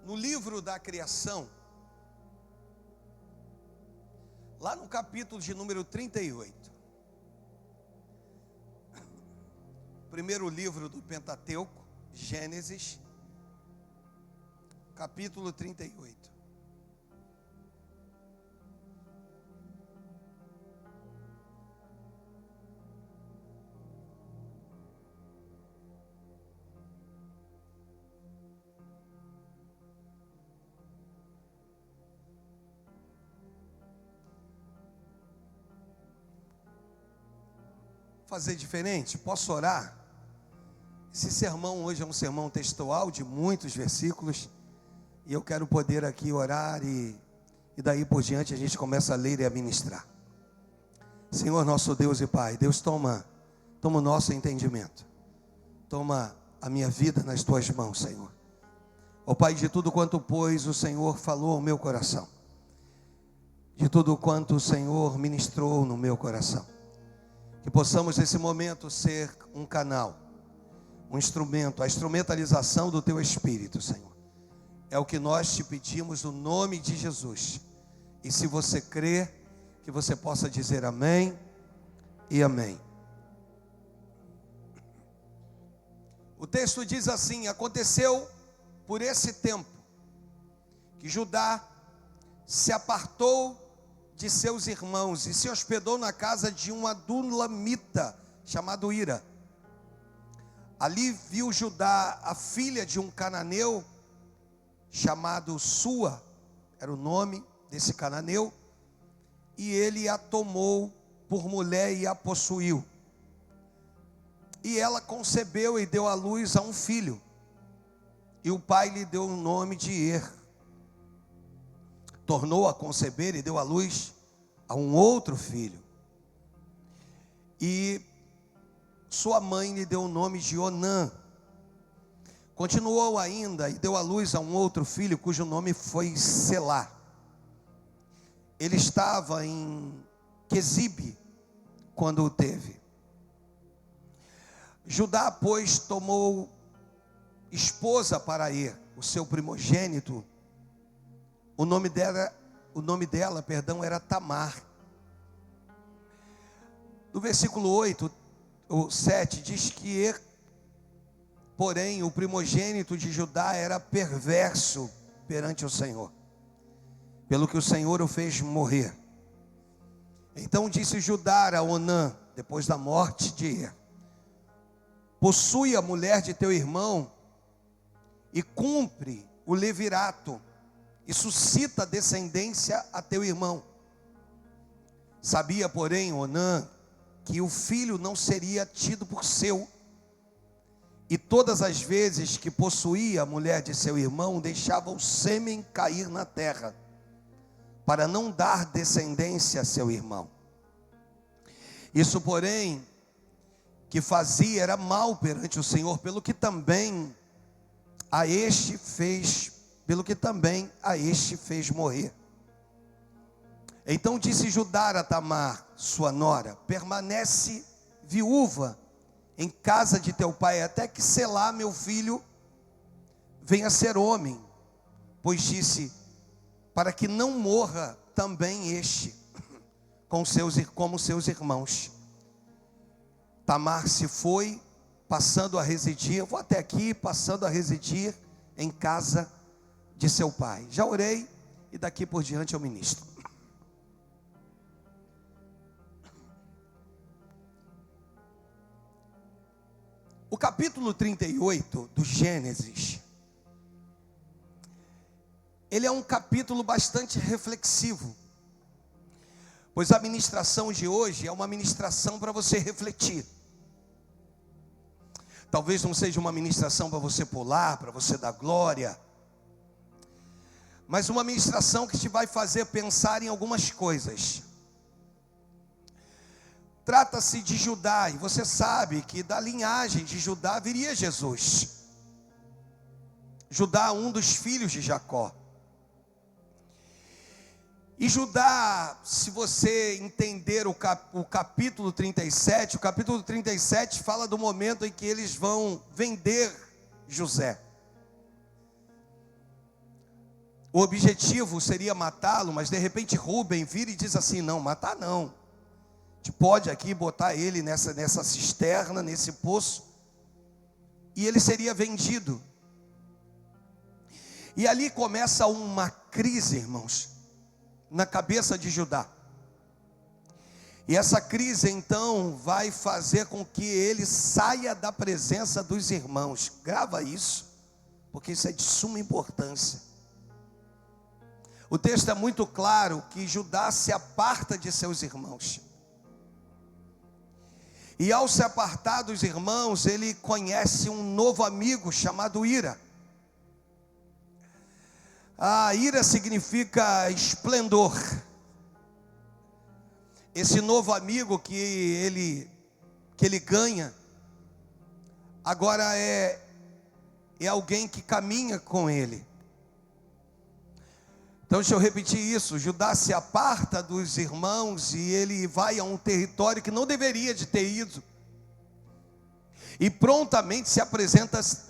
no livro da criação, lá no capítulo de número 38, primeiro livro do Pentateuco, Gênesis, capítulo 38. Fazer diferente? Posso orar? Esse sermão hoje é um sermão textual de muitos versículos, e eu quero poder aqui orar e daí por diante a gente começa a ler e a ministrar. Senhor nosso Deus e Pai, Deus toma o nosso entendimento, toma a minha vida nas tuas mãos, Senhor. Ó Pai, de tudo quanto pois o Senhor falou ao meu coração, de tudo quanto o Senhor ministrou no meu coração, que possamos nesse momento ser um canal, um instrumento, a instrumentalização do Teu Espírito, Senhor. É o que nós te pedimos no nome de Jesus. E se você crê, que você possa dizer amém e amém. O texto diz assim: aconteceu por esse tempo que Judá se apartou de seus irmãos e se hospedou na casa de um adulamita chamado Ira. Ali viu Judá a filha de um cananeu chamado Sua, era o nome desse cananeu, e ele a tomou por mulher e a possuiu. E ela concebeu e deu à luz a um filho, e o pai lhe deu o nome de Er. Tornou a conceber e deu à luz a um outro filho, e sua mãe lhe deu o nome de Onã. Continuou ainda e deu à luz a um outro filho, cujo nome foi Selá. Ele estava em Quezibe quando o teve. Judá, pois, tomou esposa para Er, o seu primogênito. O nome dela, era Tamar. No versículo 8, ou 7, diz que Er, porém, o primogênito de Judá era perverso perante o Senhor, pelo que o Senhor o fez morrer. Então disse Judá a Onã, depois da morte de Er: possui a mulher de teu irmão e cumpre o levirato, e suscita descendência a teu irmão. Sabia, porém, Onã, que o filho não seria tido por seu, e todas as vezes que possuía a mulher de seu irmão, deixava o sêmen cair na terra, para não dar descendência a seu irmão. Isso, porém, que fazia era mal perante o Senhor, pelo que também a este fez morrer. Então disse Judá a Tamar, sua nora: permanece viúva em casa de teu pai, até que Selá, meu filho, venha a ser homem. Pois disse: para que não morra também este, como seus irmãos. Tamar se foi, passando a residir em casa de seu pai. Já orei, e daqui por diante eu ministro. O capítulo 38 do Gênesis, ele é um capítulo bastante reflexivo, pois a ministração de hoje é uma ministração para você refletir. Talvez não seja uma ministração para você pular, para você dar glória, mas uma ministração que te vai fazer pensar em algumas coisas. Trata-se de Judá, e você sabe que da linhagem de Judá viria Jesus. Judá, um dos filhos de Jacó. E Judá, se você entender o capítulo 37, o capítulo 37 fala do momento em que eles vão vender José. o objetivo seria matá-lo, mas de repente Rúben vira e diz assim: não, matar não. A gente pode aqui botar ele nessa cisterna, nesse poço, e ele seria vendido. E ali começa uma crise, irmãos, na cabeça de Judá. E essa crise então vai fazer com que ele saia da presença dos irmãos. Grava isso, porque isso é de suma importância. O texto é muito claro que Judá se aparta de seus irmãos. E ao se apartar dos irmãos, ele conhece um novo amigo chamado Ira. A ira significa esplendor. Esse novo amigo que ele ganha, agora é alguém que caminha com ele. Então deixa eu repetir isso: Judá se aparta dos irmãos e ele vai a um território que não deveria de ter ido. E prontamente apresenta-se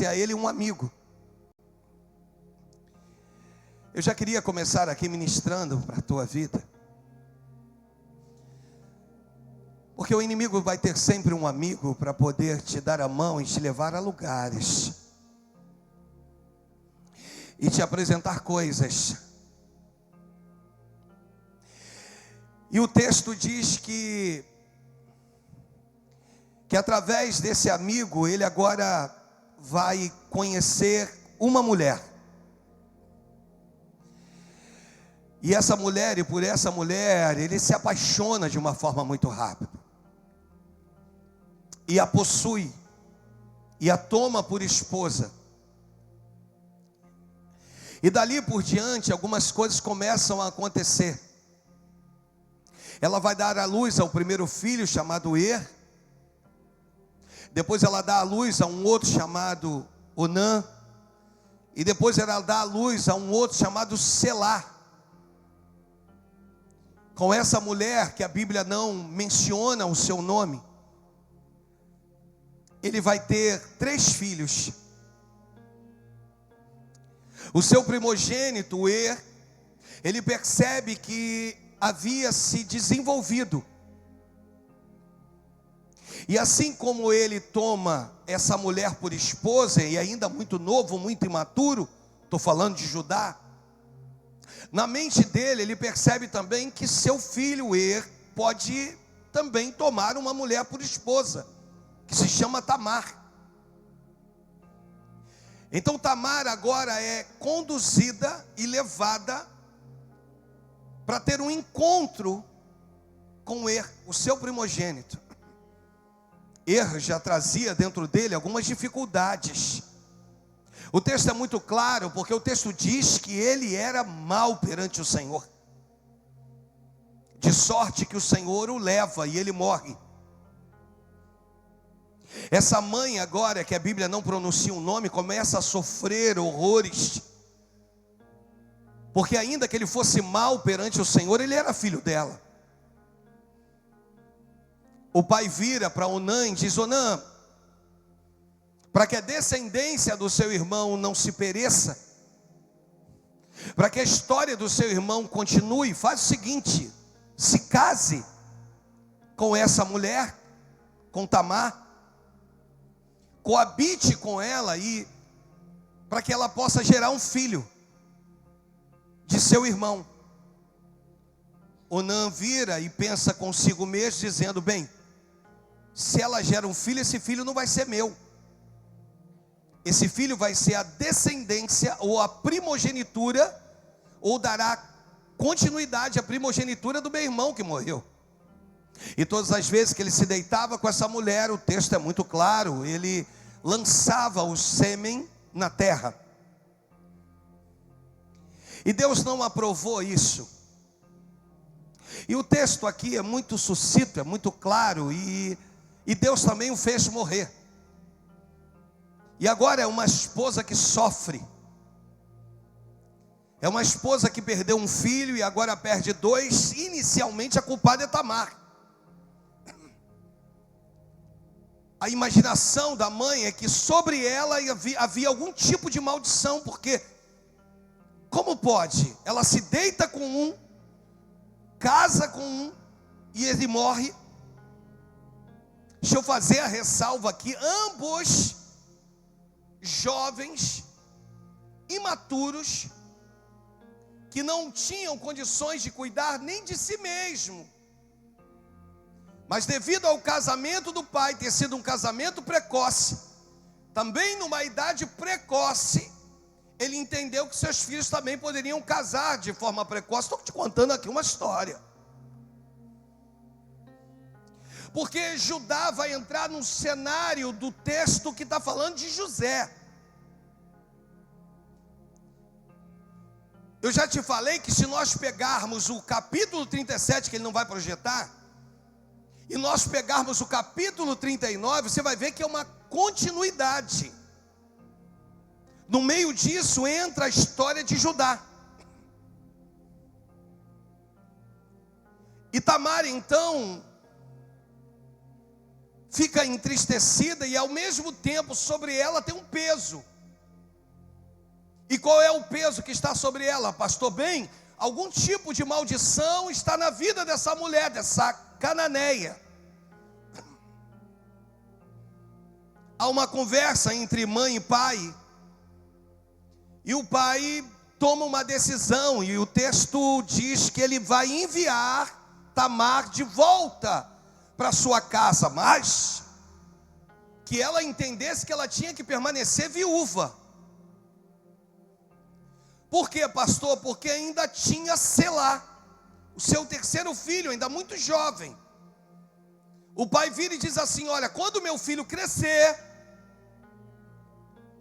a ele um amigo. Eu já queria começar aqui ministrando para a tua vida, porque o inimigo vai ter sempre um amigo para poder te dar a mão e te levar a lugares, e te apresentar coisas. E o texto diz que através desse amigo, ele agora vai conhecer uma mulher. E essa mulher, e por essa mulher, ele se apaixona de uma forma muito rápida. E a possui, e a toma por esposa. E dali por diante, algumas coisas começam a acontecer. Ela vai dar à luz ao primeiro filho, chamado Er. Depois ela dá à luz a um outro chamado Onã. E depois ela dá à luz a um outro chamado Selá. Com essa mulher, que a Bíblia não menciona o seu nome, ele vai ter 3 filhos. O seu primogênito, Er, ele percebe que havia se desenvolvido. E assim como ele toma essa mulher por esposa, e ainda muito novo, muito imaturo, estou falando de Judá, na mente dele, ele percebe também que seu filho Er pode também tomar uma mulher por esposa, que se chama Tamar. Então Tamar agora é conduzida e levada para ter um encontro com Er, o seu primogênito. Er já trazia dentro dele algumas dificuldades. O texto é muito claro, porque o texto diz que ele era mau perante o Senhor, de sorte que o Senhor o leva e ele morre. Essa mãe agora, que a Bíblia não pronuncia o nome, começa a sofrer horrores, porque ainda que ele fosse mau perante o Senhor, ele era filho dela. O pai vira para Onã e diz: Onã, para que a descendência do seu irmão não se pereça, para que a história do seu irmão continue, faz o seguinte: se case com essa mulher, com Tamar, coabite com ela, e para que ela possa gerar um filho de seu irmão. Onã vira e pensa consigo mesmo, dizendo: bem, se ela gera um filho, esse filho não vai ser meu. Esse filho vai ser a descendência ou a primogenitura, ou dará continuidade à primogenitura do meu irmão que morreu. E todas as vezes que ele se deitava com essa mulher, o texto é muito claro, ele lançava o sêmen na terra. E Deus não aprovou isso. E o texto aqui é muito sucinto, é muito claro, e Deus também o fez morrer. E agora é uma esposa que sofre. É uma esposa que perdeu um filho e agora perde 2. Inicialmente a culpada é Tamar. a imaginação da mãe é que sobre ela havia algum tipo de maldição, porque como pode? Ela se deita com um, casa com um e ele morre. Deixa eu fazer a ressalva aqui, ambos jovens, imaturos, que não tinham condições de cuidar nem de si mesmo. Mas devido ao casamento do pai ter sido um casamento precoce, também numa idade precoce, ele entendeu que seus filhos também poderiam casar de forma precoce. Estou te contando aqui uma história. Porque Judá vai entrar num cenário do texto que está falando de José. Eu já te falei que se nós pegarmos o capítulo 37, que ele não vai projetar, e nós pegarmos o capítulo 39, você vai ver que é uma continuidade. No meio disso entra a história de Judá. E Tamar então fica entristecida e ao mesmo tempo sobre ela tem um peso. E qual é o peso que está sobre ela, pastor? Bem, algum tipo de maldição está na vida dessa mulher, dessa cananeia. Há uma conversa entre mãe e pai, e o pai toma uma decisão, e o texto diz que ele vai enviar Tamar de volta para sua casa, mas que ela entendesse que ela tinha que permanecer viúva. Por quê, pastor? Porque ainda tinha Selá, o seu terceiro filho, ainda muito jovem. O pai vira e diz assim: olha, quando meu filho crescer,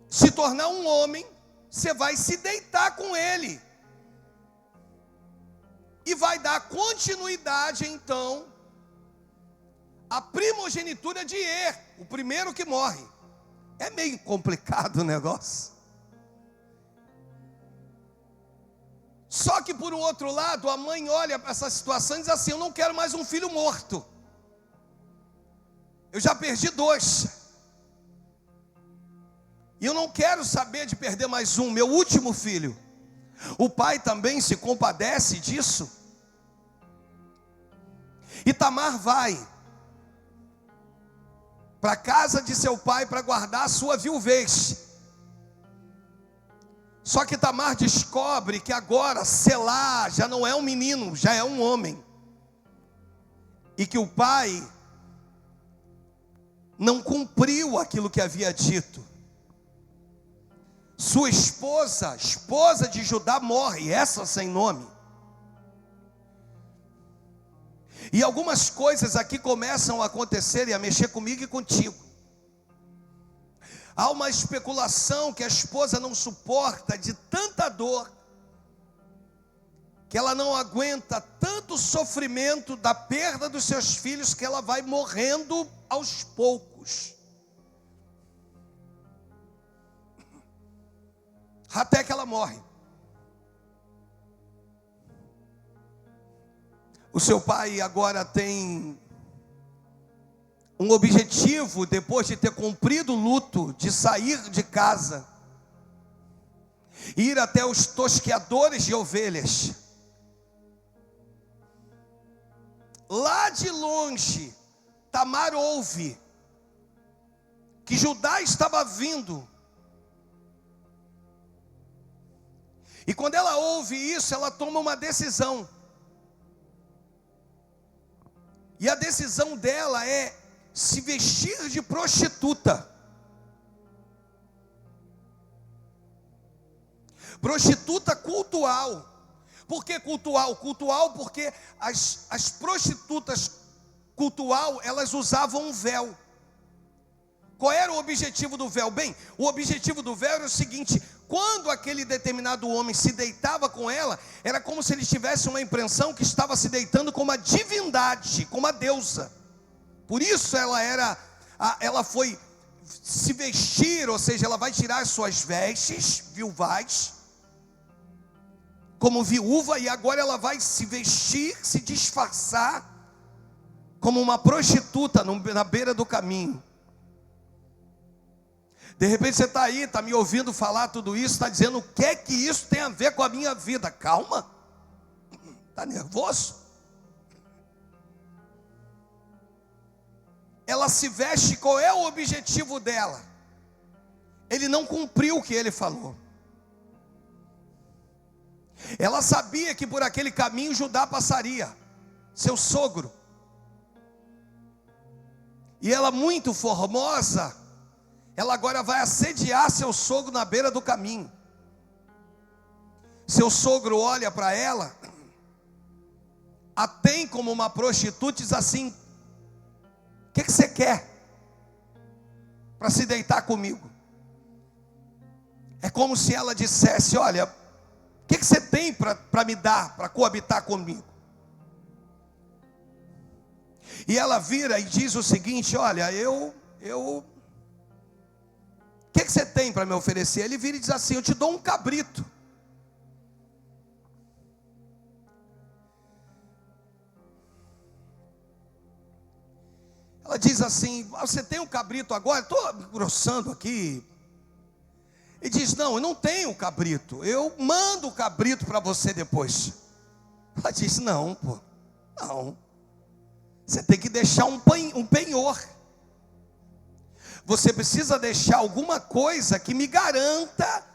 se tornar um homem, você vai se deitar com ele. E vai dar continuidade então à primogenitura de Er, o primeiro que morre. É meio complicado o negócio. Só que por um outro lado, a mãe olha para essa situação e diz assim: eu não quero mais um filho morto. Eu já perdi 2. E eu não quero saber de perder mais um, meu último filho. O pai também se compadece disso. E Tamar vai para a casa de seu pai para guardar a sua viuvez. Só que Tamar descobre que agora Selá já não é um menino, já é um homem. E que o pai não cumpriu aquilo que havia dito. Sua esposa de Judá morre, essa sem nome. E algumas coisas aqui começam a acontecer e a mexer comigo e contigo. Há uma especulação que a esposa não suporta de tanta dor, que ela não aguenta tanto sofrimento da perda dos seus filhos, que ela vai morrendo aos poucos. Até que ela morre. O seu pai agora tem um objetivo, depois de ter cumprido o luto, de sair de casa, ir até os tosqueadores de ovelhas. Lá de longe, Tamar ouve que Judá estava vindo. E quando ela ouve isso, ela toma uma decisão. E a decisão dela é se vestir de prostituta. Prostituta cultual. Por que cultual? Cultual porque as prostitutas cultual, elas usavam um véu. Qual era o objetivo do véu? Bem, o objetivo do véu era o seguinte: quando aquele determinado homem se deitava com ela, era como se ele tivesse uma impressão que estava se deitando com uma divindade, com uma deusa. Por isso ela foi se vestir, ou seja, ela vai tirar as suas vestes viuvais, como viúva, e agora ela vai se vestir, se disfarçar, como uma prostituta na beira do caminho. De repente você está aí, está me ouvindo falar tudo isso, está dizendo: o que é que isso tem a ver com a minha vida? Calma, está nervoso? Ela se veste, qual é o objetivo dela? Ele não cumpriu o que ele falou. Ela sabia que por aquele caminho Judá passaria, seu sogro. E ela, muito formosa, ela agora vai assediar seu sogro na beira do caminho. Seu sogro olha para ela, a tem como uma prostituta e diz assim: o que você quer para se deitar comigo? É como se ela dissesse: olha, o que você tem para me dar, para coabitar comigo? E ela vira e diz o seguinte: olha, o que você tem para me oferecer? Ele vira e diz assim: eu te dou um cabrito. Ela diz assim: você tem um cabrito agora? Estou grossando aqui. E diz: não, eu não tenho cabrito, eu mando o cabrito para você depois. Ela diz: não, pô, não. Você tem que deixar um penhor. Você precisa deixar alguma coisa que me garanta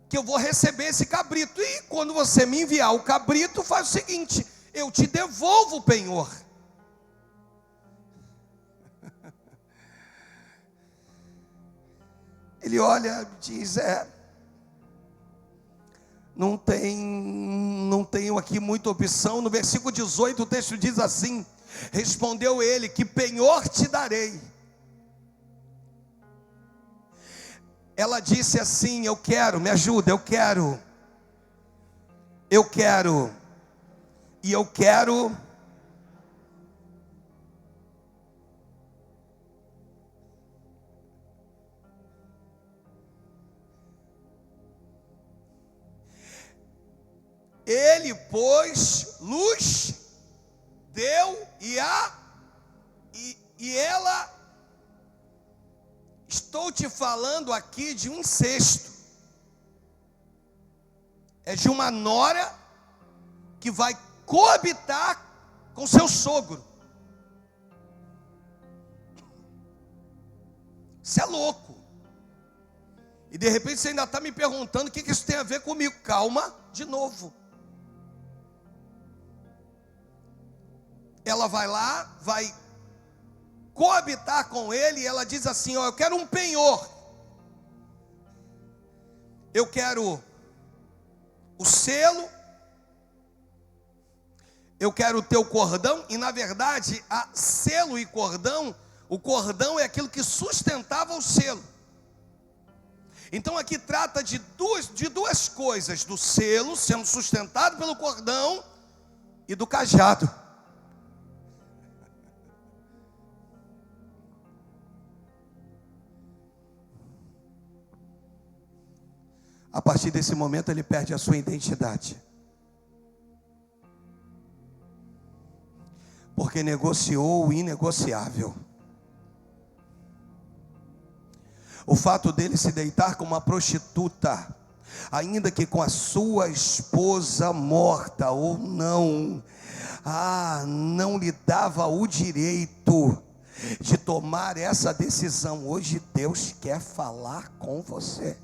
que eu vou receber esse cabrito. E quando você me enviar o cabrito, faz o seguinte: eu te devolvo o penhor. Ele olha e diz: não tenho aqui muita opção. No versículo 18 o texto diz assim: respondeu ele: que penhor te darei? Ela disse assim: eu quero, me ajuda, eu quero, e eu quero. Ele, pois, luz deu e ela, estou te falando aqui de um incesto. É de uma nora que vai coabitar com seu sogro. Isso é louco. E de repente você ainda está me perguntando o que isso tem a ver comigo. Calma, de novo. Ela vai lá, vai coabitar com ele, e ela diz assim: ó, eu quero um penhor, eu quero o selo, eu quero o teu cordão. E na verdade, a selo e cordão, o cordão é aquilo que sustentava o selo. Então aqui trata de duas coisas: do selo sendo sustentado pelo cordão e do cajado. A partir desse momento ele perde a sua identidade, porque negociou o inegociável. O fato dele se deitar com uma prostituta, ainda que com a sua esposa morta ou não, não lhe dava o direito de tomar essa decisão. Hoje Deus quer falar com você.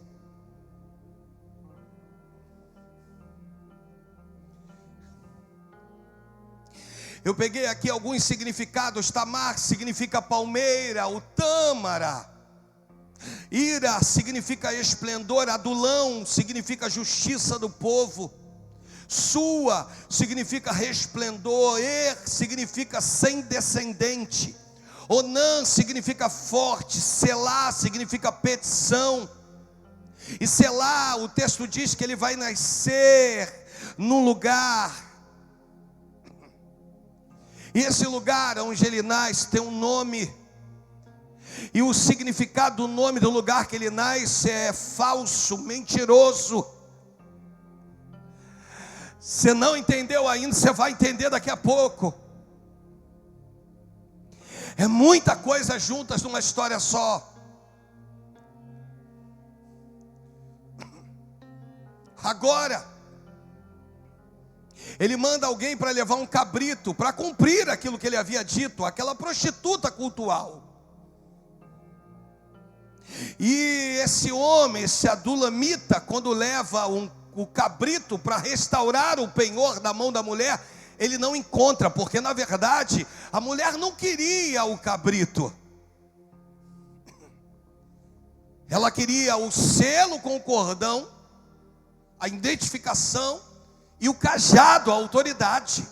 Eu peguei aqui alguns significados. Tamar significa palmeira, o tâmara. Ira significa esplendor, adulão significa justiça do povo. Sua significa resplendor, significa sem descendente. Onã significa forte, Selá significa petição. E Selá, o texto diz que ele vai nascer num lugar. E esse lugar onde ele nasce tem um nome. E o significado do nome do lugar que ele nasce é falso, mentiroso. Você não entendeu ainda, você vai entender daqui a pouco. É muita coisa juntas numa história só. Agora, ele manda alguém para levar um cabrito, para cumprir aquilo que ele havia dito, aquela prostituta cultual. E esse homem, esse adulamita, quando leva o cabrito para restaurar o penhor da mão da mulher, ele não encontra, porque na verdade a mulher não queria o cabrito. Ela queria o selo com o cordão, a identificação e o cajado, a autoridade.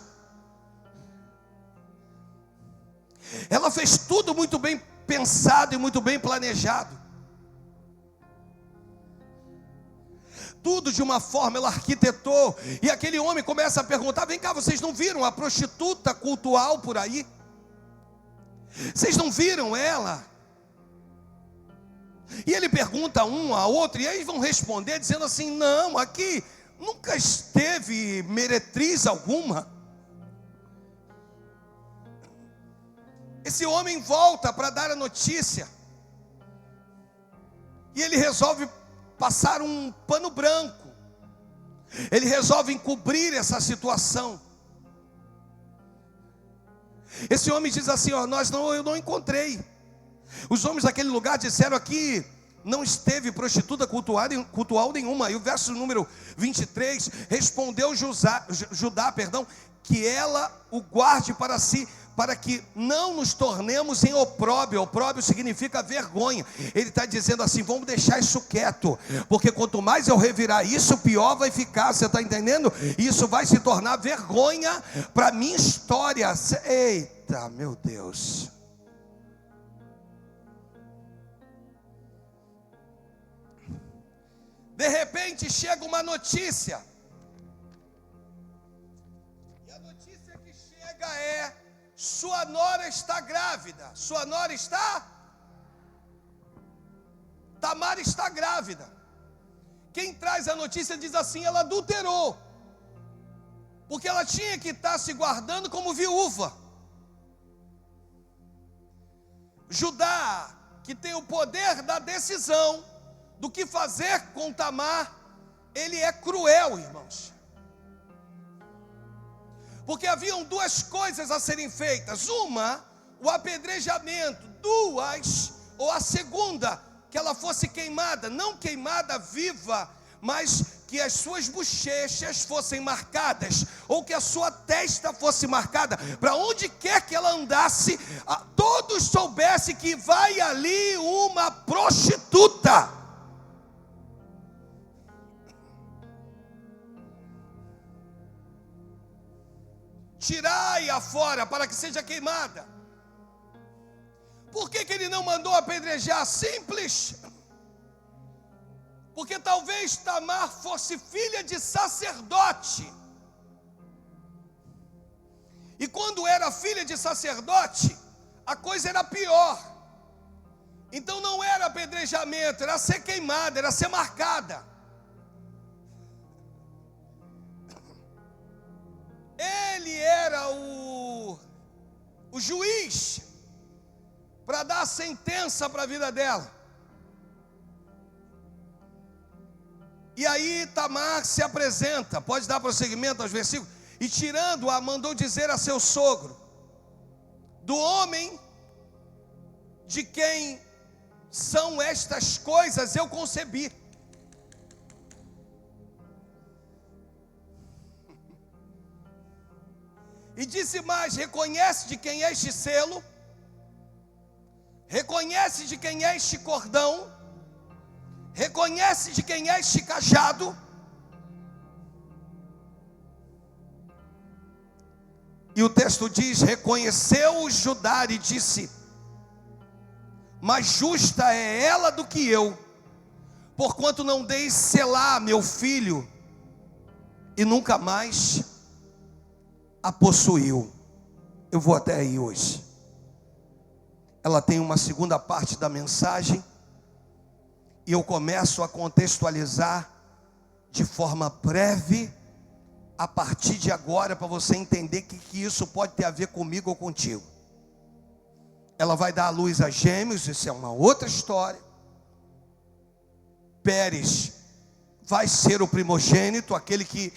Ela fez tudo muito bem pensado e muito bem planejado. Tudo de uma forma ela arquitetou. E aquele homem começa a perguntar: vem cá, vocês não viram a prostituta cultual por aí? Vocês não viram ela? E ele pergunta um a outro, e aí vão responder dizendo assim: não, aqui nunca esteve meretriz alguma. Esse homem volta para dar a notícia, e ele resolve passar um pano branco. Ele resolve encobrir essa situação. Esse homem diz assim: ó, eu não encontrei. Os homens daquele lugar disseram aqui não esteve prostituta cultual nenhuma. E o verso número 23, respondeu Judá, que ela o guarde para si, para que não nos tornemos em opróbrio. Opróbrio significa vergonha. Ele está dizendo assim: vamos deixar isso quieto, porque quanto mais eu revirar isso, pior vai ficar. Você está entendendo? Isso vai se tornar vergonha para a minha história. Eita, meu Deus. De repente chega uma notícia, e a notícia que chega é: sua nora está grávida. Sua nora está? Tamar está grávida. Quem traz a notícia diz assim: ela adulterou, porque ela tinha que estar se guardando como viúva. Judá, que tem o poder da decisão do que fazer com Tamar, ele é cruel, irmãos. Porque haviam duas coisas a serem feitas: uma, o apedrejamento; duas, ou a segunda, que ela fosse queimada, não queimada viva, mas que as suas bochechas fossem marcadas, ou que a sua testa fosse marcada, para onde quer que ela andasse, todos soubessem que vai ali uma prostituta. Tirai-a fora para que seja queimada. Por que ele não mandou apedrejar? Simples. Porque talvez Tamar fosse filha de sacerdote, e quando era filha de sacerdote, a coisa era pior. Então não era apedrejamento, era ser queimada, era ser marcada. Ele era o juiz para dar a sentença para a vida dela. E aí Tamar se apresenta, pode dar prosseguimento aos versículos. E tirando-a, mandou dizer a seu sogro: do homem de quem são estas coisas eu concebi. E disse mais: reconhece de quem é este selo, reconhece de quem é este cordão, reconhece de quem é este cajado. E o texto diz: reconheceu Judá e disse: mais justa é ela do que eu, porquanto não dei Selá, meu filho, e nunca mais a possuiu. Eu vou até aí hoje. Ela tem uma segunda parte da mensagem, e eu começo a contextualizar de forma breve, a partir de agora, para você entender que isso pode ter a ver comigo ou contigo. Ela vai dar à luz a gêmeos, isso é uma outra história. Pérez vai ser o primogênito, aquele que,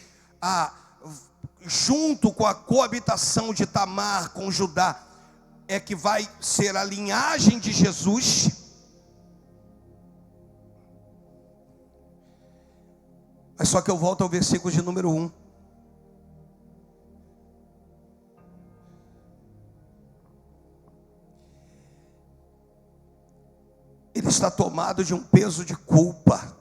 junto com a coabitação de Tamar com Judá, é que vai ser a linhagem de Jesus. Mas só que eu volto ao versículo de número 1. Ele está tomado de um peso de culpa.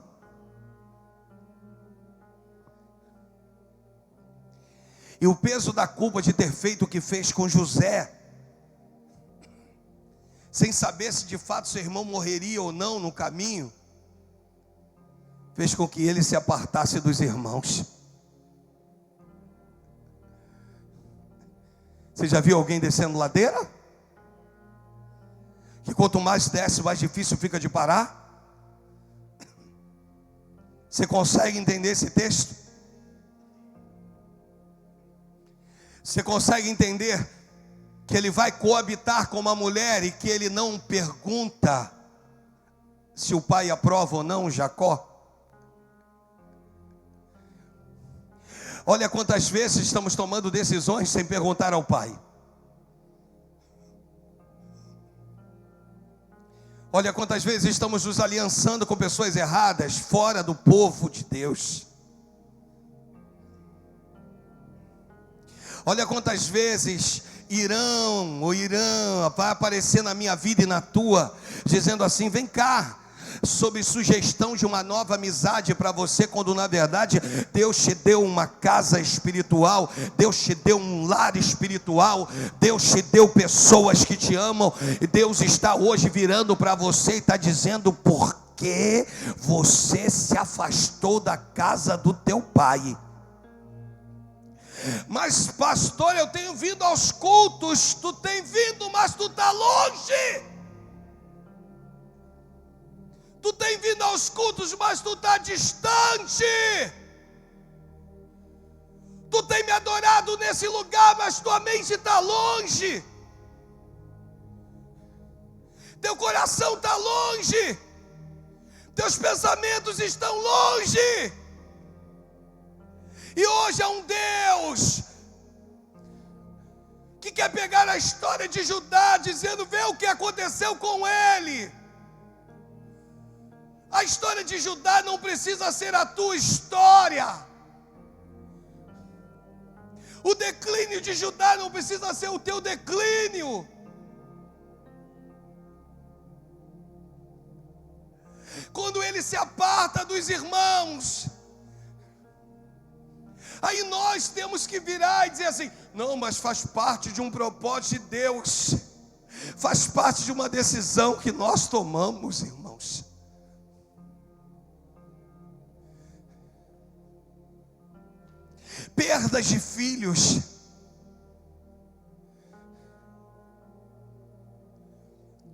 E o peso da culpa de ter feito o que fez com José, sem saber se de fato seu irmão morreria ou não no caminho, fez com que ele se apartasse dos irmãos. Você já viu alguém descendo ladeira? Que quanto mais desce, mais difícil fica de parar? Você consegue entender esse texto? Você consegue entender que ele vai coabitar com uma mulher e que ele não pergunta se o pai aprova ou não Jacó? Olha quantas vezes estamos tomando decisões sem perguntar ao pai. Olha quantas vezes estamos nos aliançando com pessoas erradas, fora do povo de Deus. Olha quantas vezes Irã vai aparecer na minha vida e na tua, dizendo assim: vem cá, sob sugestão de uma nova amizade para você, quando na verdade Deus te deu uma casa espiritual, Deus te deu um lar espiritual, Deus te deu pessoas que te amam, e Deus está hoje virando para você e está dizendo: por que você se afastou da casa do teu pai? Mas pastor, eu tenho vindo aos cultos. Tu tem vindo, mas tu está longe. Tu tem vindo aos cultos, mas tu está distante. Tu tem me adorado nesse lugar, mas tua mente está longe. Teu coração está longe. Teus pensamentos estão longe. E hoje há um Deus que quer pegar a história de Judá, dizendo: vê o que aconteceu com ele. A história de Judá não precisa ser a tua história. O declínio de Judá não precisa ser o teu declínio. Quando ele se aparta dos irmãos, aí nós temos que virar e dizer assim: não, mas faz parte de um propósito de Deus, faz parte de uma decisão que nós tomamos, irmãos. Perdas de filhos,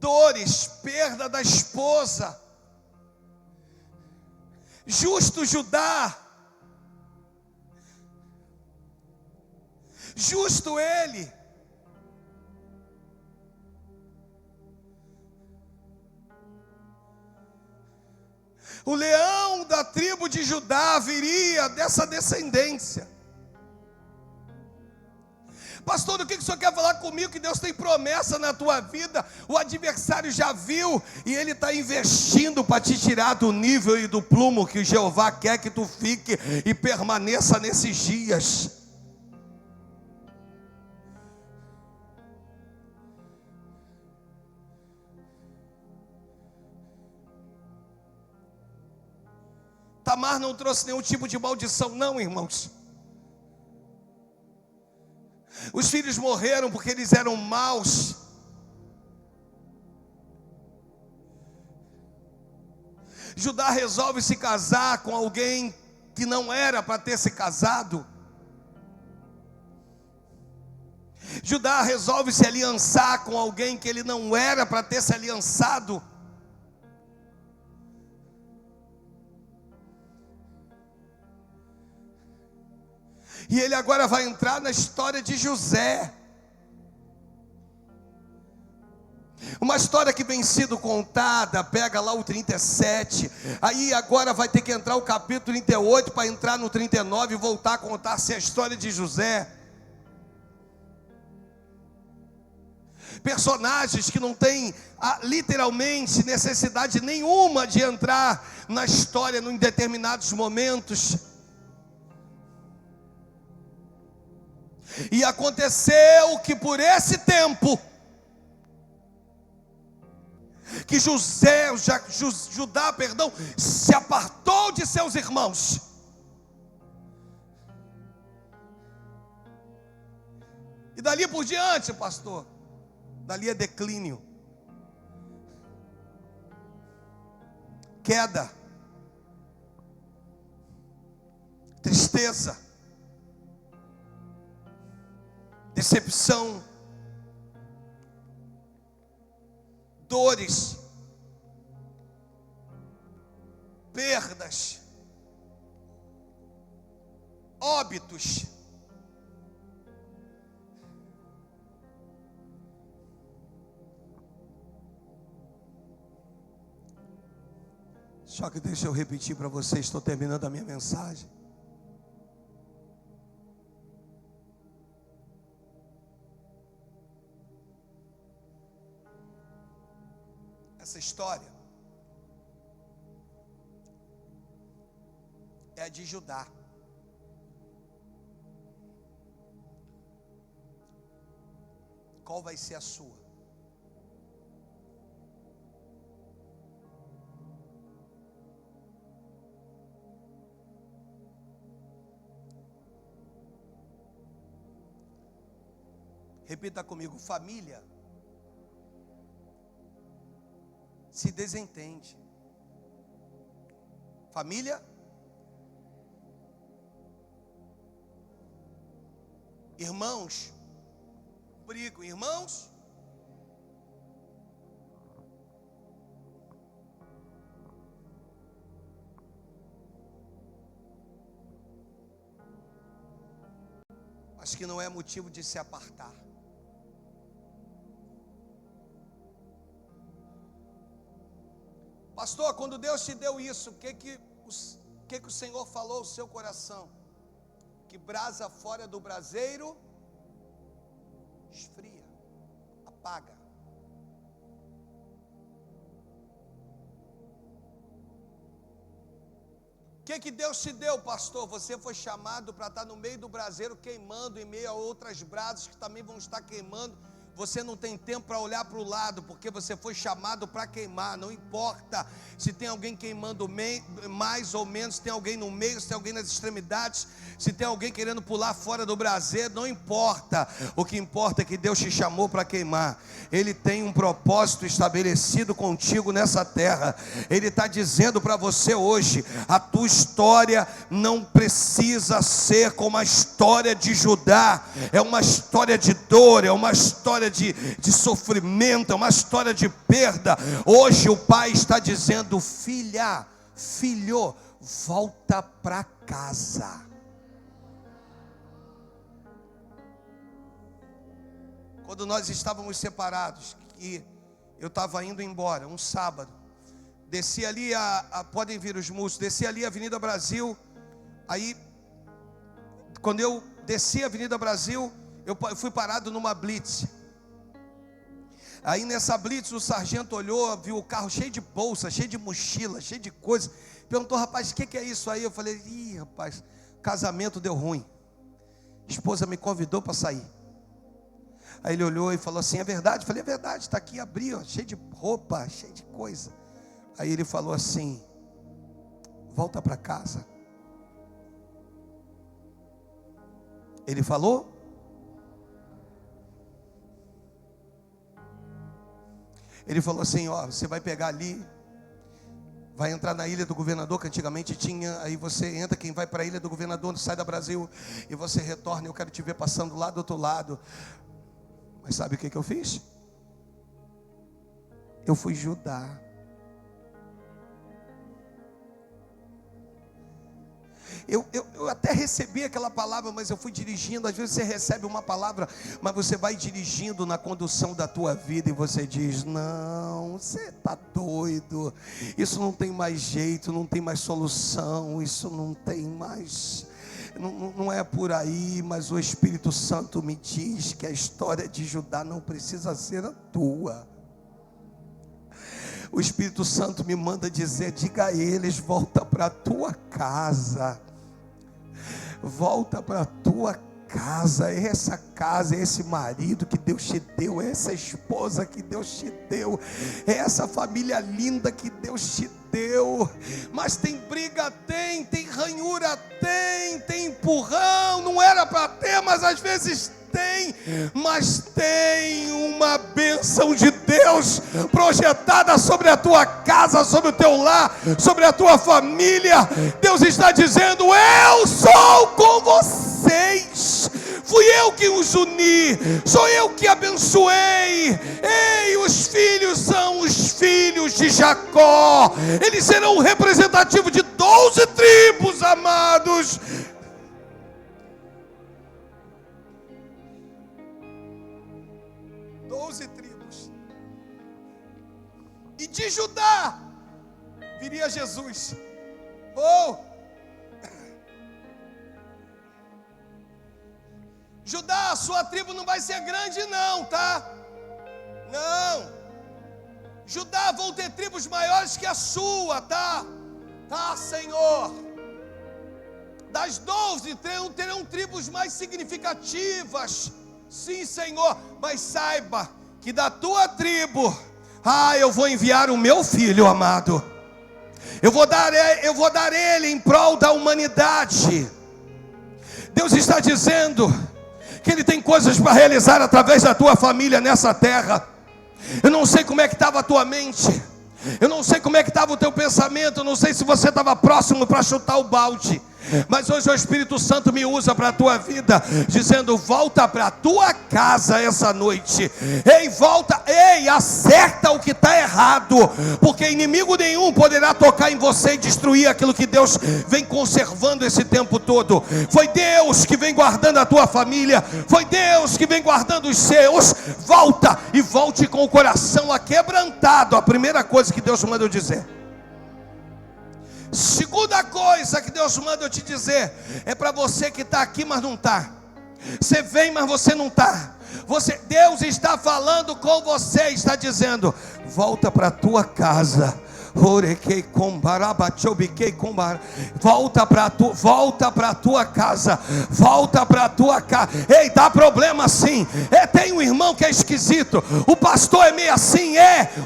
dores, perda da esposa. Justo Judá, justo ele. O leão da tribo de Judá viria dessa descendência. Pastor, o que o senhor quer falar comigo? Que Deus tem promessa na tua vida. O adversário já viu e ele está investindo para te tirar do nível e do plumo que Jeová quer que tu fique e permaneça nesses dias. Tamar não trouxe nenhum tipo de maldição, não, irmãos. Os filhos morreram porque eles eram maus. Judá resolve se casar com alguém que não era para ter se casado. Judá resolve se aliançar com alguém que ele não era para ter se aliançado. E ele agora vai entrar na história de José. Uma uma história que vem sido contada, pega lá o 37, aí agora vai ter que entrar o capítulo 38 para entrar no 39 e voltar a contar-se a história de José. Personagens que não têm literalmente necessidade nenhuma de entrar na história em determinados momentos. E aconteceu que por esse tempo que Judá, se apartou de seus irmãos. E dali por diante, pastor, dali é declínio, queda, tristeza, decepção, dores, perdas, óbitos. Só que deixa eu repetir para vocês, estou terminando a minha mensagem. Essa história é a de Judá. Qual vai ser a sua? Repita comigo: família se desentende. Família, irmãos brigam, irmãos acho que não é motivo de se apartar. Pastor, quando Deus te deu isso, o que o Senhor falou ao seu coração? Que brasa fora do braseiro esfria, apaga. O que Deus te deu, pastor? Você foi chamado para estar no meio do braseiro queimando, em meio a outras brasas que também vão estar queimando. Você não tem tempo para olhar para o lado, porque você foi chamado para queimar. Não importa se tem alguém queimando mais ou menos, se tem alguém no meio, se tem alguém nas extremidades, se tem alguém querendo pular fora do braseiro, não importa. O que importa é que Deus te chamou para queimar. Ele tem um propósito estabelecido contigo nessa terra. Ele está dizendo para você hoje: a tua história não precisa ser como a história de Judá. É uma história de dor, é uma história de sofrimento, é uma história de perda. Hoje o pai está dizendo: filha, filho, volta para casa. Quando nós estávamos separados, e eu estava indo embora, um sábado, desci ali, podem vir os músicos, desci ali a Avenida Brasil. Aí, quando eu desci a Avenida Brasil, eu fui parado numa blitz. Aí nessa blitz o sargento olhou, viu o carro cheio de bolsa, cheio de mochila, cheio de coisa. Perguntou: rapaz, o que é isso aí? Eu falei: ih, rapaz, casamento deu ruim. Esposa me convidou para sair. Aí ele olhou e falou assim: é verdade? Eu falei: é verdade, está aqui, abri, ó, cheio de roupa, cheio de coisa. Aí ele falou assim: volta para casa. Ele falou? Ele falou assim: ó, você vai pegar ali, vai entrar na Ilha do Governador, que antigamente tinha, aí você entra, quem vai para a Ilha do Governador sai da Brasil, e você retorna, eu quero te ver passando lá do outro lado. Mas sabe o que eu fiz? Eu fui Judá. Eu até recebi aquela palavra, mas eu fui dirigindo. Às vezes você recebe uma palavra, mas você vai dirigindo na condução da tua vida e você diz: não, você está doido, isso não tem mais jeito, não tem mais solução, isso não tem mais... Não é por aí, mas o Espírito Santo me diz que a história de Judá não precisa ser a tua. O Espírito Santo me manda dizer: diga a eles, volta para a tua casa. Volta para a tua casa, é esse marido que Deus te deu, é essa esposa que Deus te deu, é essa família linda que Deus te deu. Mas tem briga, tem ranhura, tem empurrão, não era para ter, mas às vezes tem, mas tem uma bênção de Deus projetada sobre a tua casa, sobre o teu lar, sobre a tua família. Deus está dizendo: eu sou com vocês, fui eu que os uni, sou eu que abençoei. Ei, os filhos são os filhos de Jacó, eles serão um representativo de 12 tribos, amados. Tribos, e de Judá viria Jesus. Judá, a sua tribo não vai ser grande não, tá? Não. Judá, vão ter tribos maiores que a sua, tá? Tá, Senhor. Das 12 terão tribos mais significativas. Sim, Senhor, mas saiba que da tua tribo, eu vou enviar o meu filho amado. Eu vou dar ele em prol da humanidade. Deus está dizendo que Ele tem coisas para realizar através da tua família nessa terra. Eu não sei como é que estava a tua mente, eu não sei como é que estava o teu pensamento, eu não sei se você estava próximo para chutar o balde. Mas hoje o Espírito Santo me usa para a tua vida, dizendo: volta para a tua casa essa noite. Acerta o que está errado, porque inimigo nenhum poderá tocar em você e destruir aquilo que Deus vem conservando esse tempo todo. Foi Deus que vem guardando a tua família, foi Deus que vem guardando os seus. Volta, e volte com o coração aquebrantado. A primeira coisa que Deus manda eu dizer. Segunda coisa que Deus manda eu te dizer, é para você que está aqui, mas não está. Você vem, mas você não está. Deus está falando com você, está dizendo: volta para a tua casa. Volta para a tua casa. Volta para a tua casa. Ei, dá problema sim. Tem um irmão que é esquisito, o pastor é meio assim,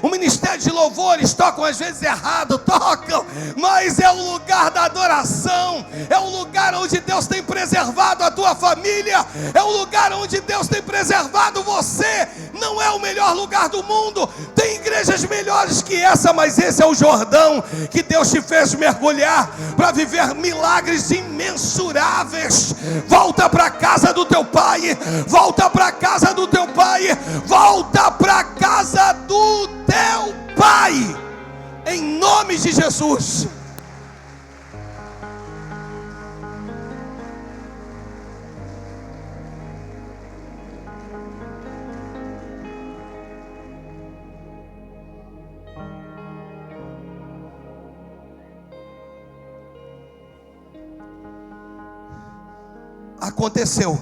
o ministério de louvores tocam às vezes errado, tocam, mas é o lugar da adoração, é o lugar onde Deus tem preservado a tua família, é o lugar onde Deus tem preservado você. Não é o melhor lugar do mundo, tem igrejas melhores que essa, mas esse é o Jordão que Deus te fez mergulhar para viver milagres imensuráveis. Volta para a casa do teu pai, volta para a casa do teu pai, volta para a casa do teu pai, em nome de Jesus. Aconteceu.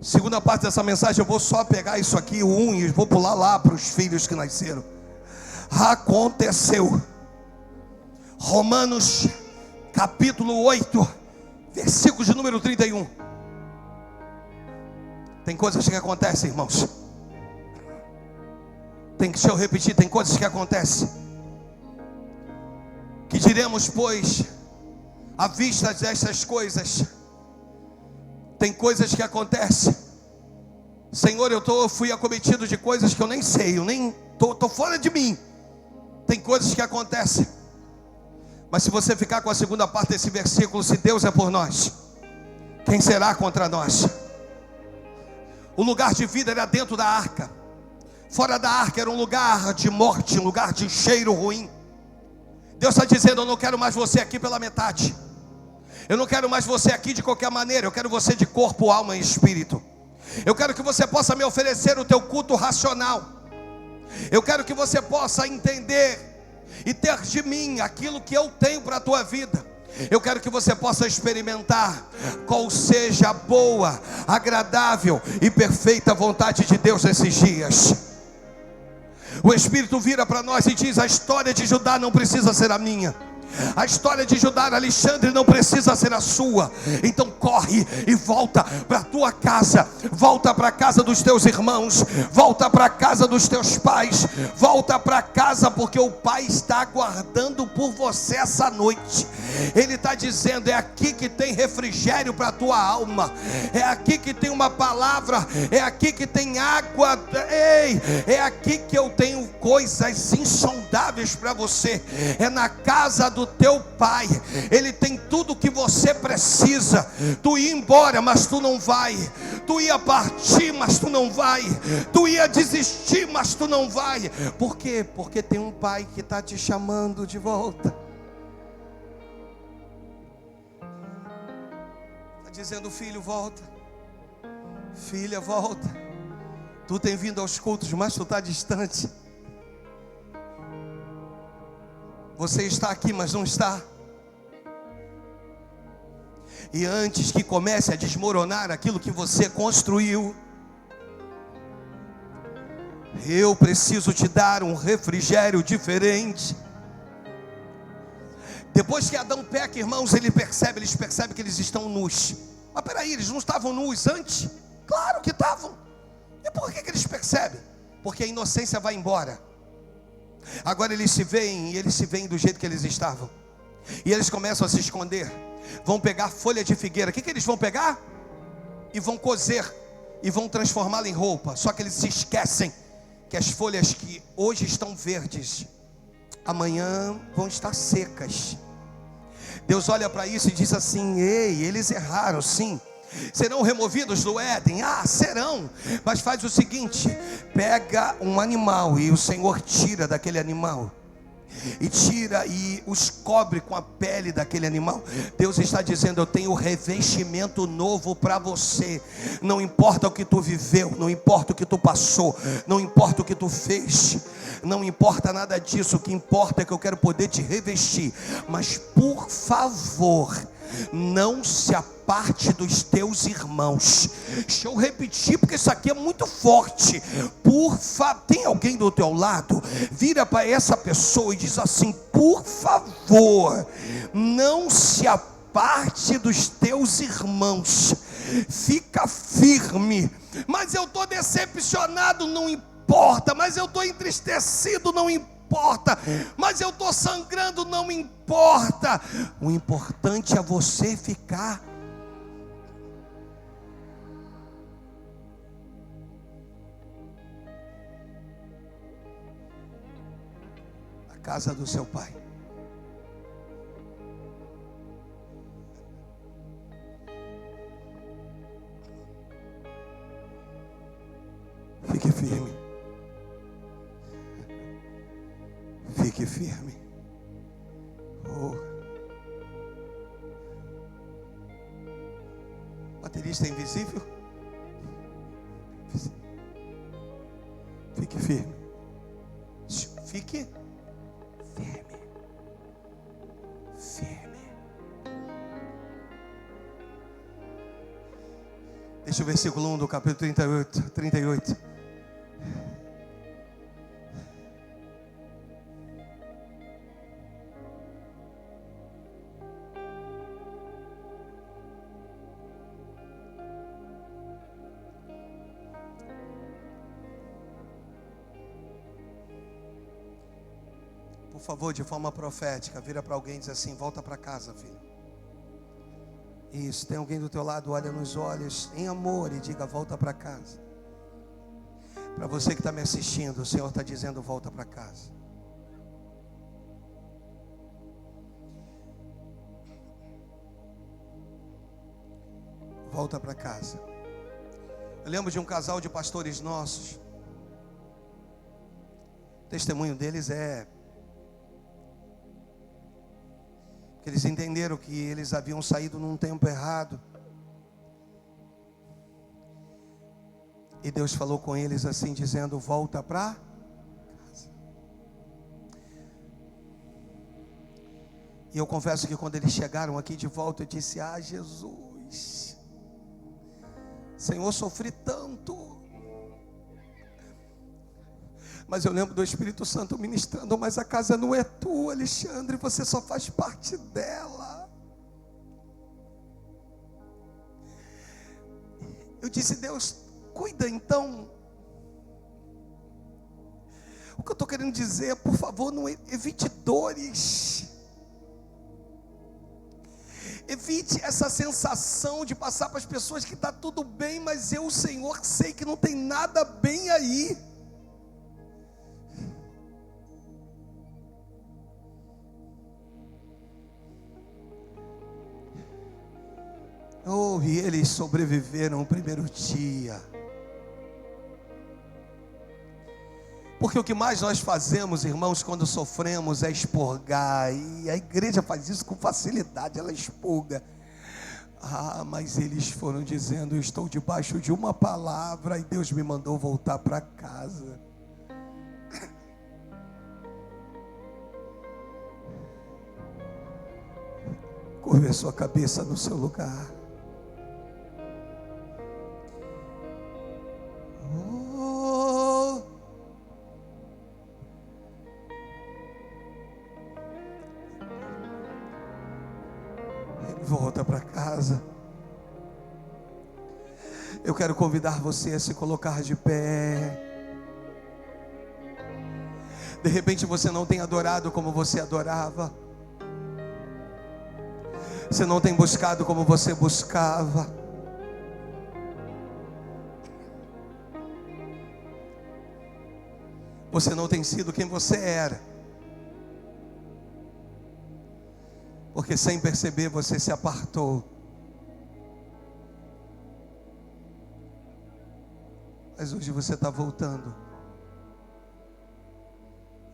Segunda parte dessa mensagem eu vou só pegar isso aqui, e vou pular lá para os filhos que nasceram. Aconteceu. Romanos capítulo 8, versículo de número 31. Tem coisas que acontecem, irmãos. Deixa eu repetir, tem coisas que acontecem. Que diremos, pois, à vista dessas coisas? Tem coisas que acontecem. Senhor, eu fui acometido de coisas que eu nem sei, eu nem estou fora de mim. Tem coisas que acontecem. Mas se você ficar com a segunda parte desse versículo, se Deus é por nós, quem será contra nós? O lugar de vida era dentro da arca. Fora da arca era um lugar de morte, um lugar de cheiro ruim. Deus está dizendo: eu não quero mais você aqui pela metade. Eu não quero mais você aqui de qualquer maneira. Eu quero você de corpo, alma e espírito. Eu quero que você possa me oferecer o teu culto racional. Eu quero que você possa entender e ter de mim aquilo que eu tenho para a tua vida. Eu quero que você possa experimentar qual seja a boa, agradável e perfeita vontade de Deus nesses dias. O Espírito vira para nós e diz: a história de Judá não precisa ser a minha. A história de Judá, Alexandre, não precisa ser a sua. Então corre e volta para a tua casa. Volta para a casa dos teus irmãos. Volta para a casa dos teus pais. Volta para casa, porque o Pai está aguardando por você essa noite. Ele está dizendo: é aqui que tem refrigério para a tua alma. É aqui que tem uma palavra. É aqui que tem água. Ei, é aqui que eu tenho coisas insondáveis para você. É na casa do teu Pai. Ele tem tudo que você precisa. Tu ia embora, mas tu não vai. Tu ia partir, mas tu não vai. Tu ia desistir, mas tu não vai. Por quê? Porque tem um Pai que está te chamando de volta. Está dizendo: filho, volta. Filha, volta. Tu tem vindo aos cultos, mas tu está distante. Você está aqui, mas não está. E antes que comece a desmoronar aquilo que você construiu, eu preciso te dar um refrigério diferente. Depois que Adão peca, irmãos, eles percebem que eles estão nus. Mas peraí, eles não estavam nus antes? Claro que estavam. E por que eles percebem? Porque a inocência vai embora. Agora eles se veem, e eles se veem do jeito que eles estavam. E eles começam a se esconder. Vão pegar folha de figueira. O que eles vão pegar? E vão cozer, e vão transformá-la em roupa. Só que eles se esquecem que as folhas que hoje estão verdes, amanhã vão estar secas. Deus olha para isso e diz assim: ei, eles erraram, sim. Serão removidos do Éden? Ah, serão. Mas faz o seguinte: pega um animal, e o Senhor tira daquele animal, e tira e os cobre com a pele daquele animal. Deus está dizendo: eu tenho revestimento novo para você. Não importa o que tu viveu, não importa o que tu passou, não importa o que tu fez, não importa nada disso. O que importa é que eu quero poder te revestir. Mas por favor, não se aparte dos teus irmãos. Deixa eu repetir, porque isso aqui é muito forte. Tem alguém do teu lado? Vira para essa pessoa e diz assim: por favor, não se aparte dos teus irmãos. Fica firme. Mas eu estou decepcionado, não importa. Mas eu estou entristecido, não importa. Mas eu estou sangrando, não importa. O importante é você ficar. Na casa do seu pai. Fique firme. Fique firme. Oh. Baterista invisível. Fique firme. Fique firme. Firme. Deixa o versículo 1 do capítulo 38. Por favor, de forma profética, vira para alguém e diz assim: volta para casa, filho. Isso, tem alguém do teu lado, olha nos olhos em amor e diga: volta para casa. Para você que está me assistindo, o Senhor está dizendo: volta para casa. Volta para casa. Eu lembro de um casal de pastores nossos. O testemunho deles é que eles entenderam que eles haviam saído num tempo errado. E Deus falou com eles assim, dizendo: volta para casa. E eu confesso que quando eles chegaram aqui de volta, eu disse: ah, Jesus, Senhor, sofri tanto. Mas eu lembro do Espírito Santo ministrando: mas a casa não é tua, Alexandre, você só faz parte dela. Eu disse: Deus, cuida então. O que eu estou querendo dizer, por favor, não evite dores. Evite essa sensação de passar para as pessoas que está tudo bem, mas eu, Senhor, sei que não tem nada bem aí. Oh, e eles sobreviveram o primeiro dia. Porque o que mais nós fazemos, irmãos, quando sofremos é expurgar. E a igreja faz isso com facilidade, ela expurga. Ah, mas eles foram dizendo: eu estou debaixo de uma palavra e Deus me mandou voltar para casa. Curve a sua cabeça no seu lugar. Volta para casa. Eu quero convidar você a se colocar de pé. De repente você não tem adorado como você adorava. Você não tem buscado como você buscava. Você não tem sido quem você era. Porque sem perceber você se apartou. Mas hoje você está voltando.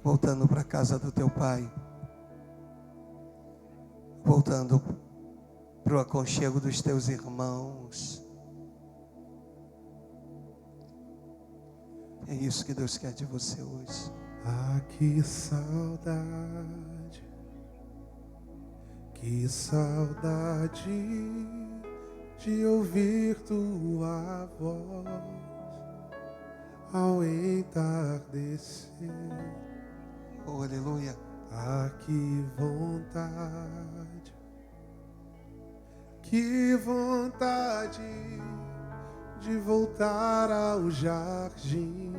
Voltando para a casa do teu pai. Voltando para o aconchego dos teus irmãos. É isso que Deus quer de você hoje. Ah, que saudade. Que saudade de ouvir tua voz ao entardecer. Oh, aleluia. Ah, que vontade de voltar ao jardim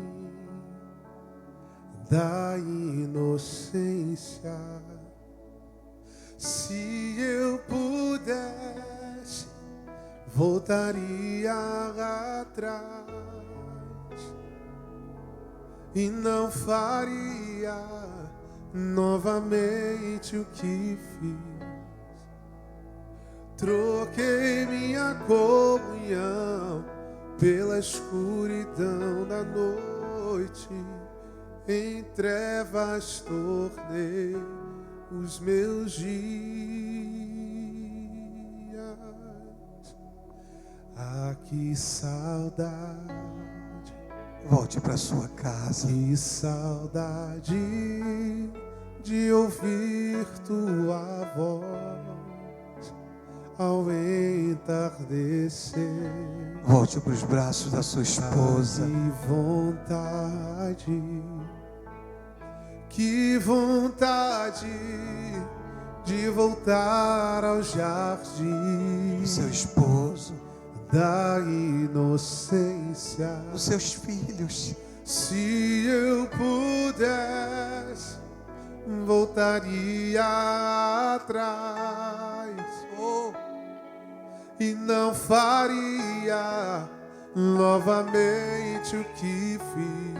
da inocência. Se eu pudesse, voltaria atrás e não faria novamente o que fiz. Troquei minha comunhão pela escuridão da noite, em trevas tornei os meus dias. Ah, que saudade. Volte para sua casa. Que saudade de ouvir tua voz ao entardecer. Volte para os braços da sua esposa. Que vontade de voltar ao jardim Do seu esposo. da inocência. Dos seus filhos. Se eu pudesse, voltaria atrás e não faria novamente o que fiz.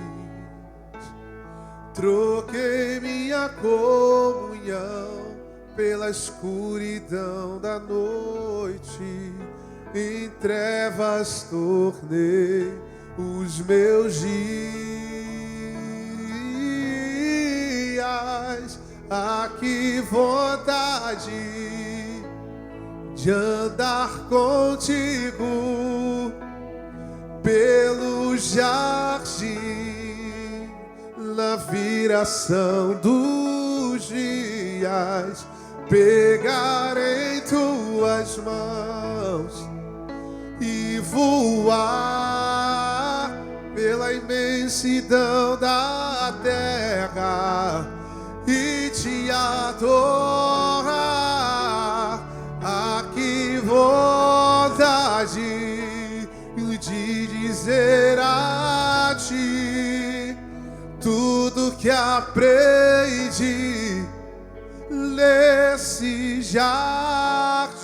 Troquei minha comunhão pela escuridão da noite, em trevas tornei os meus dias. Ah, que vontade de andar contigo pelo jardim, na viração dos dias, pegar em tuas mãos e voar pela imensidão da terra e te adorar. Ah, que vontade de dizer a ti tudo que aprendi nesse jardim,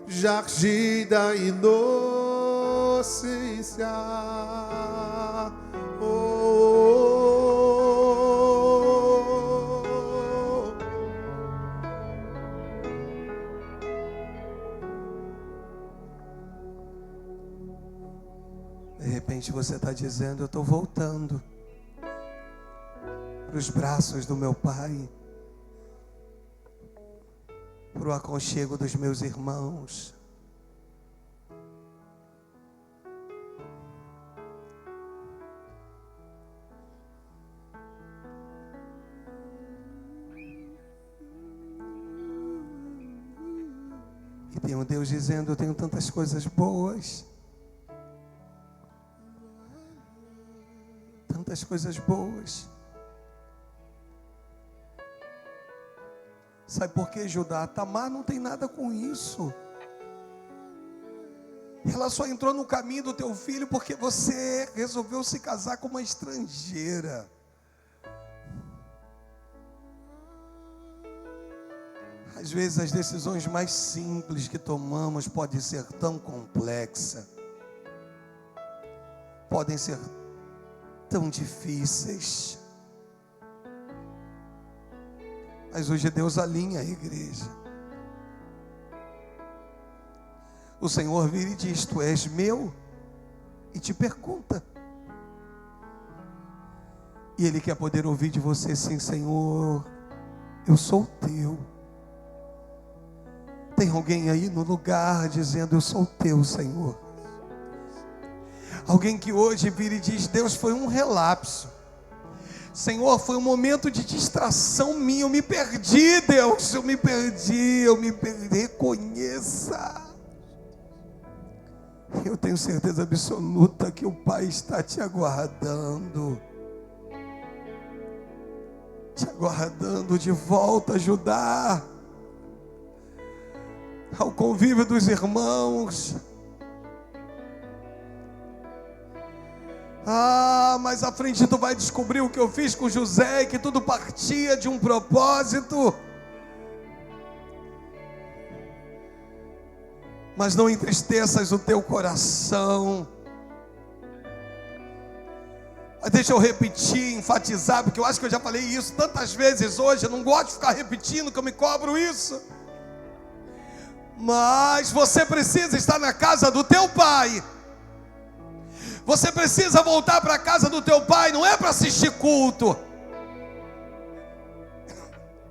jardim da inocência. De repente você está dizendo: eu estou voltando para os braços do meu pai, para o aconchego dos meus irmãos. E tem um Deus dizendo: eu tenho tantas coisas boas, tantas coisas boas. Sabe por quê, Judá? Tamar não tem nada com isso. Ela só entrou no caminho do teu filho porque você resolveu se casar com uma estrangeira. Às vezes as decisões mais simples que tomamos podem ser tão complexas, podem ser tão difíceis. Mas hoje Deus alinha a igreja. O Senhor vira e diz: tu és meu, e te pergunta. E Ele quer poder ouvir de você: sim, Senhor, eu sou teu. Tem alguém aí no lugar dizendo: eu sou teu, Senhor. Alguém que hoje vira e diz: Deus, foi um relapso. Senhor, foi um momento de distração minha, eu me perdi, Deus, eu me perdi. Reconheça. Eu tenho certeza absoluta que o Pai está te aguardando de volta a ajudar ao convívio dos irmãos. Ah, mas à frente tu vai descobrir o que eu fiz com José, que tudo partia de um propósito. Mas não entristeças o teu coração. Mas deixa eu repetir, enfatizar, porque eu acho que eu já falei isso tantas vezes hoje. Eu não gosto de ficar repetindo, que eu me cobro isso. Mas você precisa estar na casa do teu pai. Você precisa voltar para a casa do teu pai. Não é para assistir culto.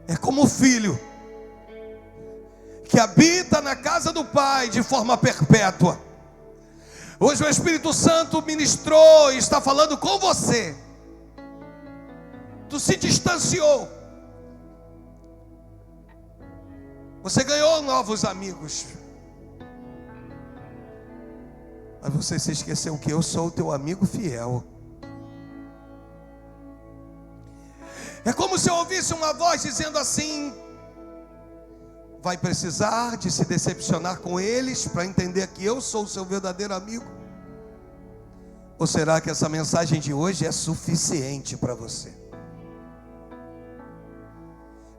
É como filho que habita na casa do pai de forma perpétua. Hoje o Espírito Santo ministrou e está falando com você. Tu se distanciou. Você ganhou novos amigos. Mas você se esqueceu que eu sou o teu amigo fiel. É como se eu ouvisse uma voz dizendo assim: vai precisar de se decepcionar com eles para entender que eu sou o seu verdadeiro amigo? Ou será que essa mensagem de hoje é suficiente para você?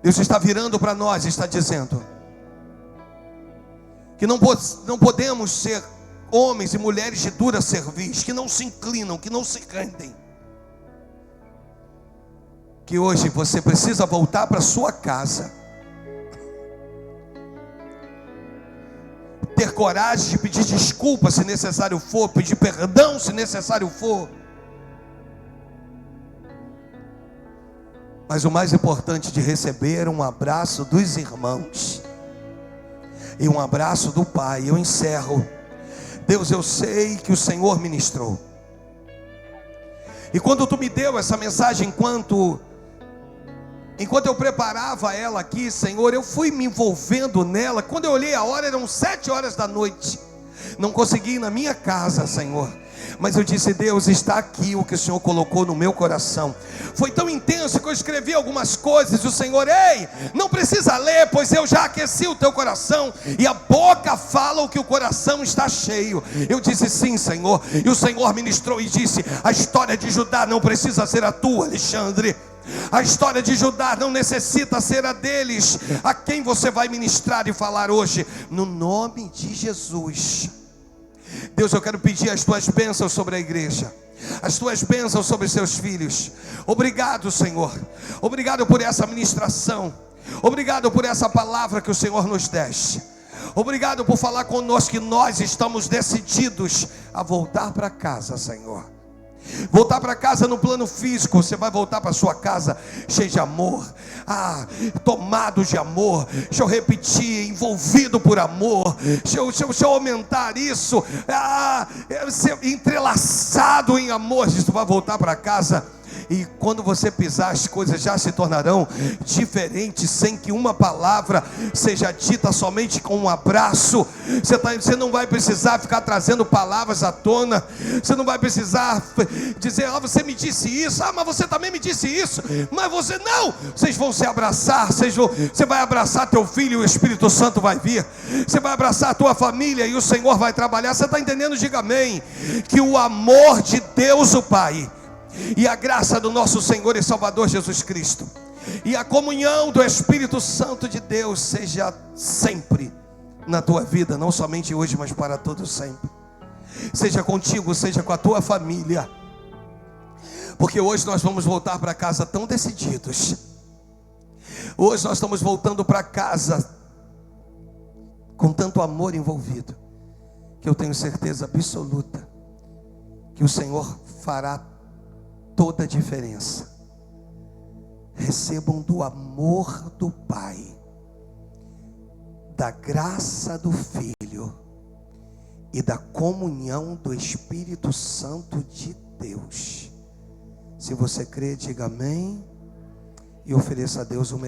Deus está virando para nós e está dizendo que não podemos ser homens e mulheres de dura cerviz, que não se inclinam, que não se rendem. Que hoje você precisa voltar para sua casa, ter coragem de pedir desculpa se necessário for, pedir perdão se necessário for. Mas o mais importante de receber um abraço dos irmãos e um abraço do Pai. Eu encerro. Deus, eu sei que o Senhor ministrou. E quando tu me deu essa mensagem, enquanto eu preparava ela aqui, Senhor, eu fui me envolvendo nela. Quando eu olhei a hora, eram 7 horas da noite. Não consegui ir na minha casa, Senhor. Mas eu disse: Deus, está aqui o que o Senhor colocou no meu coração. Foi tão intenso que eu escrevi algumas coisas. E o Senhor: ei, não precisa ler, pois eu já aqueci o teu coração. E a boca fala o que o coração está cheio. Eu disse: sim, Senhor. E o Senhor ministrou e disse: a história de Judá não precisa ser a tua, Alexandre. A história de Judá não necessita ser a deles. A quem você vai ministrar e falar hoje? No nome de Jesus. Deus, eu quero pedir as tuas bênçãos sobre a igreja, as tuas bênçãos sobre os seus filhos. Obrigado, Senhor. Obrigado por essa ministração. Obrigado por essa palavra que o Senhor nos deste. Obrigado por falar conosco que nós estamos decididos a voltar para casa, Senhor. Voltar para casa no plano físico. Você vai voltar para sua casa cheio de amor, tomado de amor. Deixa eu repetir: envolvido por amor. Deixa eu aumentar isso, entrelaçado em amor. Você vai voltar para casa, e quando você pisar, as coisas já se tornarão diferentes, sem que uma palavra seja dita, somente com um abraço. Você não vai precisar ficar trazendo palavras à tona. Você não vai precisar dizer: você me disse isso, mas você também me disse isso. Mas você não. Vocês vão se abraçar. Você vai abraçar teu filho e o Espírito Santo vai vir. Você vai abraçar a tua família e o Senhor vai trabalhar. Você está entendendo? Diga amém. Que o amor de Deus o Pai, e a graça do nosso Senhor e Salvador Jesus Cristo, e a comunhão do Espírito Santo de Deus seja sempre na tua vida, não somente hoje, mas para todo sempre. Seja contigo, seja com a tua família, porque hoje nós vamos voltar para casa tão decididos. Hoje nós estamos voltando para casa com tanto amor envolvido, que eu tenho certeza absoluta que o Senhor fará toda a diferença. Recebam do amor do Pai, da graça do Filho e da comunhão do Espírito Santo de Deus. Se você crê, diga amém e ofereça a Deus o melhor.